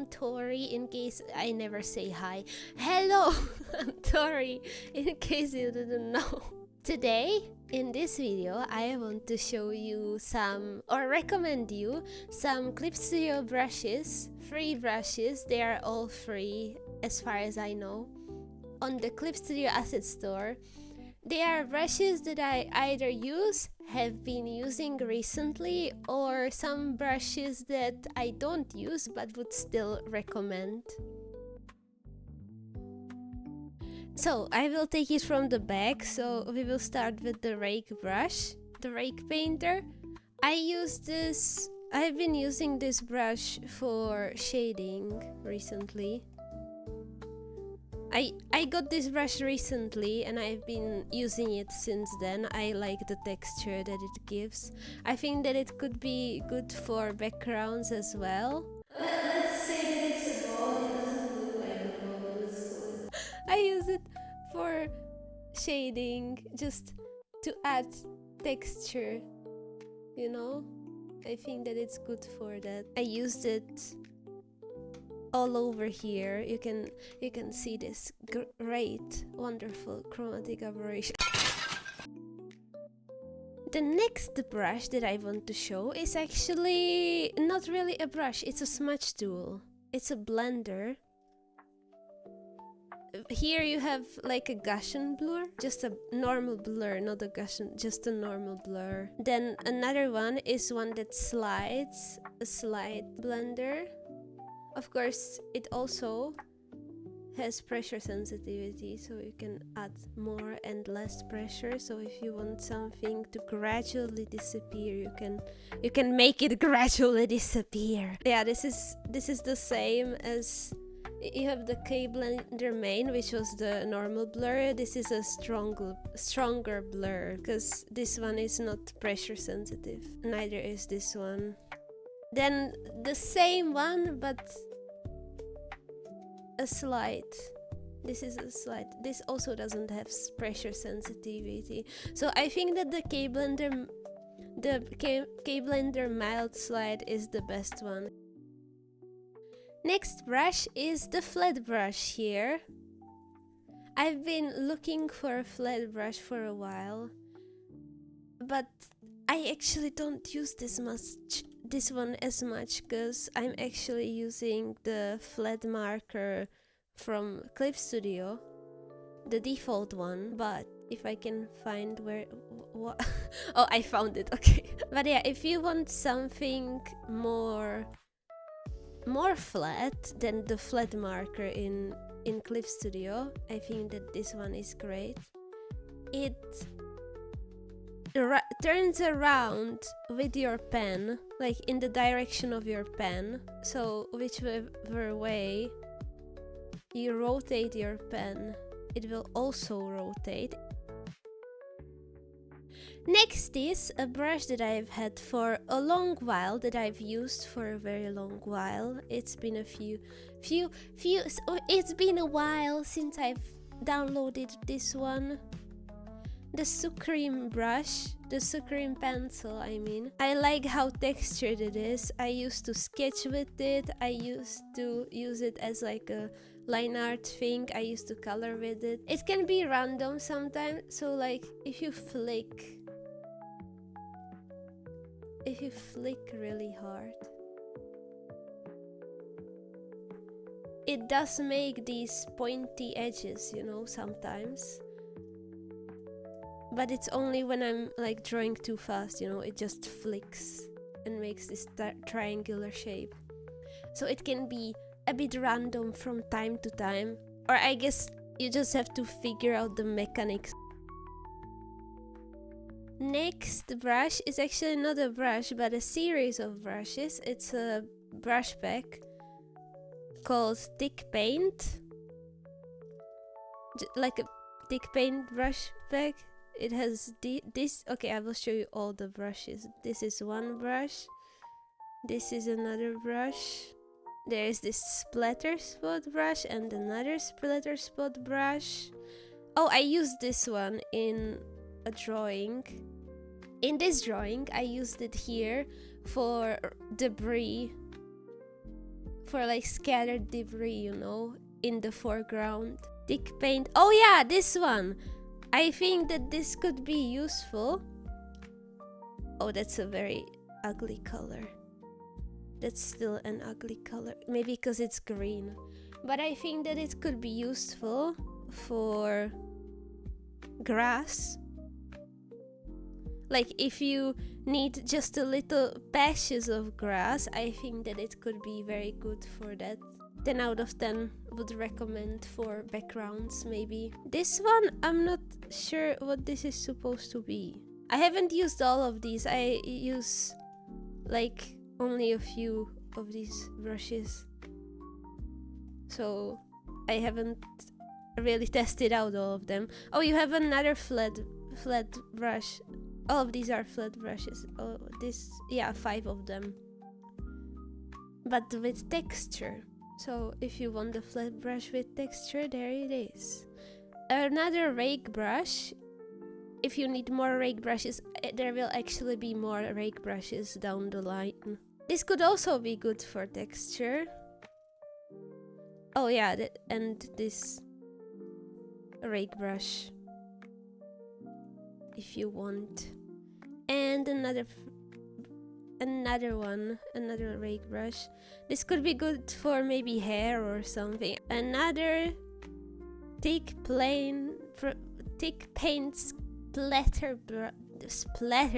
I'm Tori, in case I never say hi. Hello, I'm Tori, in case you didn't know. Today, in this video, I want to show you some, or recommend you, some Clip Studio brushes, free brushes. They are all free, as far as I know, on the Clip Studio Asset Store. They are brushes that I either have been using recently, or some brushes that I don't use but would still recommend. So I will take it from the back. So we will start with the rake brush, the rake painter. I've been using this brush for shading recently. I got this brush recently and I've been using it since then. I like the texture that it gives. I think that it could be good for backgrounds as well. Let's say that it's a ball. It doesn't look like a ball, but let's go with it. I use it for shading, just to add texture, you know? I think that it's good for that. I used it all over here. You can see this great, wonderful chromatic aberration. The next brush that I want to show is actually not really a brush, it's a smudge tool. It's a blender. Here you have like a Gaussian blur, just a normal blur, not a Gaussian, just a normal blur. Then another one is one that slides, a slide blender. Of course, it also has pressure sensitivity, so you can add more and less pressure. So if you want something to gradually disappear, you can make it gradually disappear. Yeah, this is the same as you have the K Blender main, which was the normal blur. This is a stronger blur, because this one is not pressure sensitive. Neither is this one. Then the same one, but a slide. This is a slide. This also doesn't have pressure sensitivity. So I think that the K Blender mild slide is the best one. Next brush is the flat brush here. I've been looking for a flat brush for a while, but I actually don't use this one as much, because I'm actually using the flat marker from Clip Studio, the default one. But if I can find what oh, I found it, okay. But yeah, if you want something more flat than the flat marker in Clip Studio, I think that this one is great. It turns around with your pen, like in the direction of your pen. So whichever way you rotate your pen, it will also rotate. Next is a brush that I've had for a long while, that I've used for a very long while. It's been it's been a while since I've downloaded this one. The Supreme brush, the Supreme pencil, I mean. I like how textured it is. I used to sketch with it. I used to use it as like a line art thing. I used to color with it. It can be random sometimes, so like if you flick really hard, it does make these pointy edges, you know, sometimes. But it's only when I'm like drawing too fast, you know, it just flicks and makes this triangular shape. So it can be a bit random from time to time, or I guess you just have to figure out the mechanics. Next brush is actually not a brush, but a series of brushes. It's a brush pack called Thick Paint, like a thick paint brush pack. It has this. Okay, I will show you all the brushes. This is one brush. This is another brush. There is this splatter spot brush and another splatter spot brush. Oh, I used this one in a drawing. In this drawing, I used it here for debris for like scattered debris, you know, in the foreground. Thick paint. Oh yeah, this one. I think that this could be useful. Oh, that's a very ugly color. That's still an ugly color. Maybe because it's green. But I think that it could be useful for grass. Like if you need just a little patches of grass, I think that it could be very good for that. 10 out of 10 would recommend for backgrounds maybe. This one, I'm not sure what this is supposed to be. I haven't used all of these. I use like only a few of these brushes. So I haven't really tested out all of them. Oh, you have another flat brush. All of these are flat brushes. Oh, this, yeah, 5 of them. But with texture. So if you want a flat brush with texture, there it is. Another rake brush. If you need more rake brushes, there will actually be more rake brushes down the line. This could also be good for texture. Oh yeah, and this rake brush, if you want. And another rake brush. This could be good for maybe hair or something. Another thick paint splatter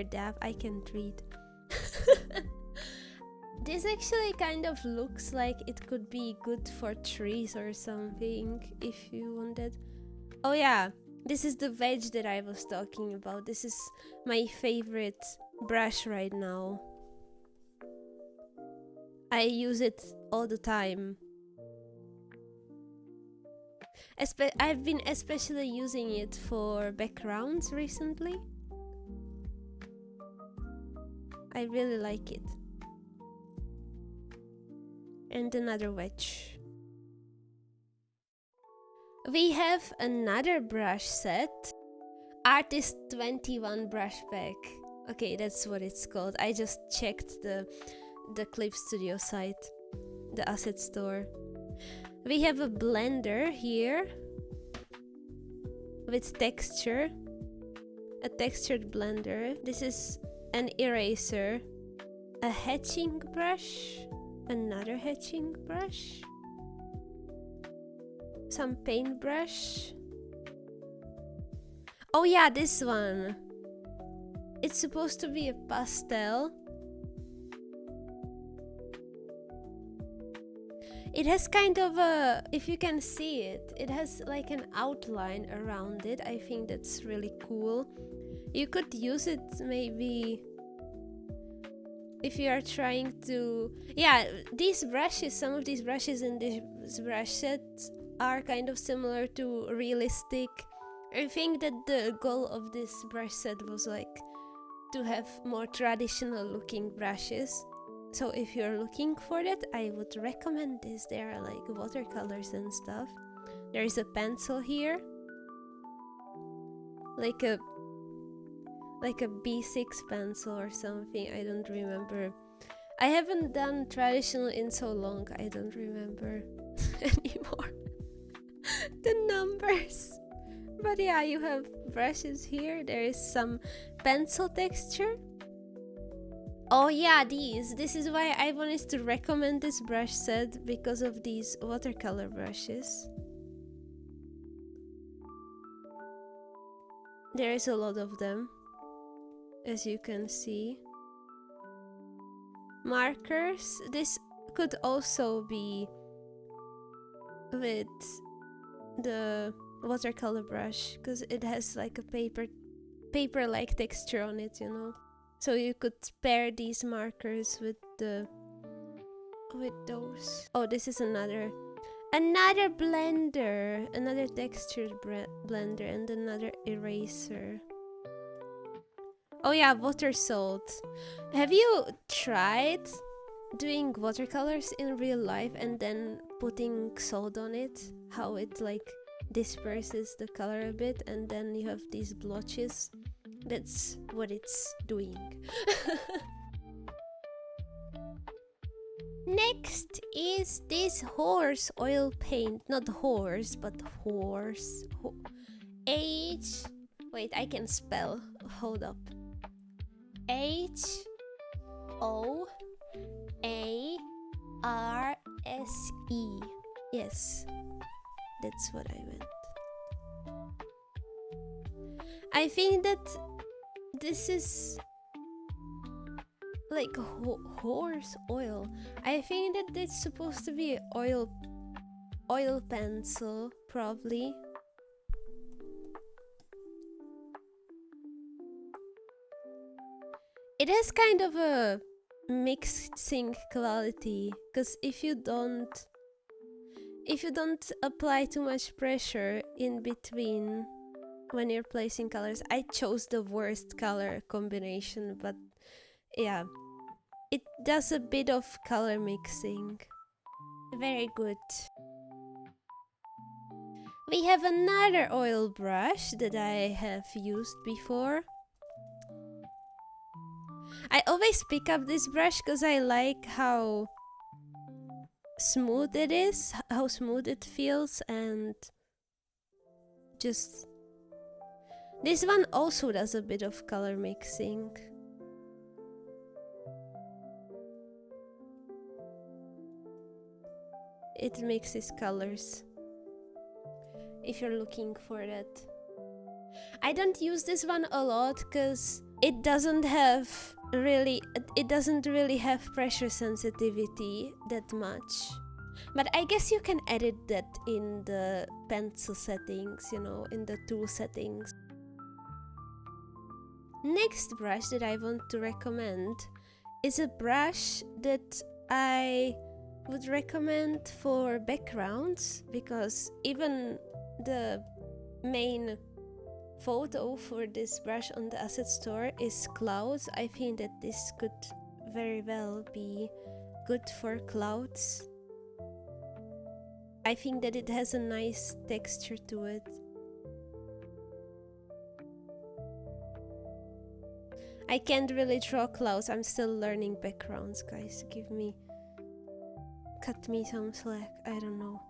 dab. I can't read. This actually kind of looks like it could be good for trees or something, if you wanted. Oh yeah, this is the veg that I was talking about. This is my favorite brush right now. I use it all the time. I've been especially using it for backgrounds recently. I really like it. And another wedge. We have another brush set. Artist 21 brush pack. Okay, that's what it's called. I just checked the Clip Studio site, the asset store. We have a blender here with texture, a textured blender. This is an eraser, a hatching brush, another hatching brush, some paintbrush. Oh yeah, this one. It's supposed to be a pastel. It has kind of a, if you can see it, it has like an outline around it. I think that's really cool. You could use it maybe if you are trying to, yeah, these brushes, some of these brushes in this brush set are kind of similar to realistic. I think that the goal of this brush set was like to have more traditional looking brushes. So if you're looking for that, I would recommend this. There are like watercolors and stuff. There is a pencil here, like a B6 pencil or something. I don't remember. I haven't done traditional in so long. I don't remember anymore the numbers. But yeah, you have brushes here. There is some pencil texture. Oh yeah, these. This is why I wanted to recommend this brush set, because of these watercolor brushes. There is a lot of them, as you can see. Markers. This could also be with the watercolor brush, because it has like a paper-like texture on it, you know. So you could pair these markers with those. Oh, this is another blender, another textured blender, and another eraser. Oh yeah, water salt. Have you tried doing watercolors in real life and then putting salt on it? How it like disperses the color a bit, and then you have these blotches. That's what it's doing. Next is this horse oil paint. Not horse, but horse. H. Wait, I can spell. Hold up. HOARSE. Yes, that's what I meant. I think that this is like horse oil. I think that it's supposed to be oil pencil, probably. It has kind of a mixing quality, because if you don't apply too much pressure in between when you're placing colors. I chose the worst color combination, but yeah, it does a bit of color mixing. Very good. We have another oil brush that I have used before. I always pick up this brush because I like how smooth it is, how smooth it feels, and just... This one also does a bit of color mixing. It mixes colors, if you're looking for that. I don't use this one a lot because it doesn't really have pressure sensitivity that much. But I guess you can edit that in the pencil settings, you know, in the tool settings. Next brush that I want to recommend is a brush that I would recommend for backgrounds, because even the main photo for this brush on the asset store is clouds. I think that this could very well be good for clouds. I think that it has a nice texture to it. I can't really draw clouds. I'm still learning backgrounds, guys. Cut me some slack. I don't know.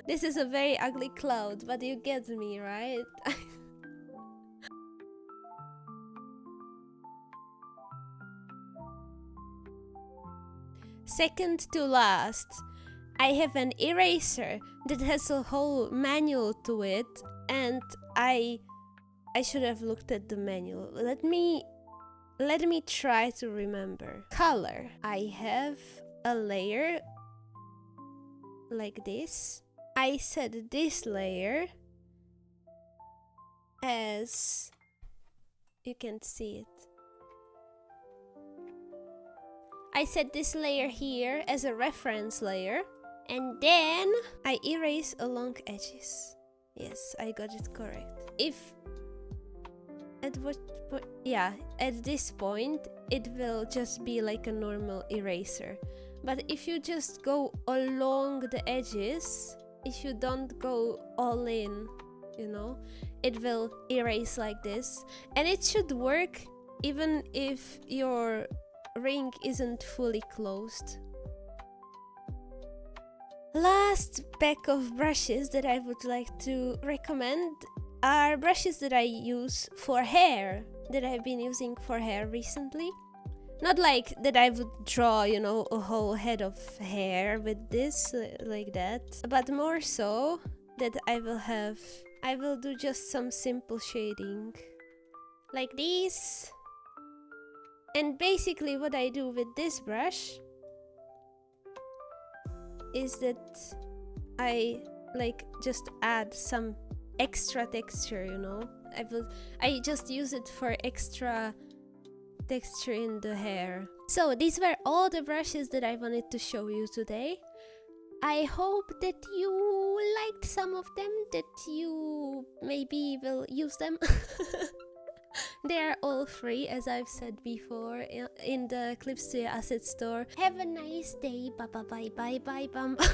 This is a very ugly cloud, but you get me, right? Second to last, I have an eraser that has a whole manual to it, and I should have looked at the manual. Let me try to remember. Color. I have a layer like this. I set this layer as... You can't see it. I set this layer here as a reference layer, and then I erase along edges. Yes, I got it correct. At this point it will just be like a normal eraser. But if you just go along the edges, if you don't go all in, you know, it will erase like this. And it should work even if your ring isn't fully closed. Last pack of brushes that I would like to recommend are brushes that I use for hair, that I've been using for hair recently. Not like that I would draw, you know, a whole head of hair with this, like that, but more so that I will do just some simple shading, like this. And basically what I do with this brush is that I just add some extra texture, you know. I just use it for extra texture in the hair. So these were all the brushes that I wanted to show you today. I hope that you liked some of them, that you maybe will use them. They are all free, as I've said before, in the Clip Studio Asset Store. Have a nice day. Bye bye bye bye bye bye.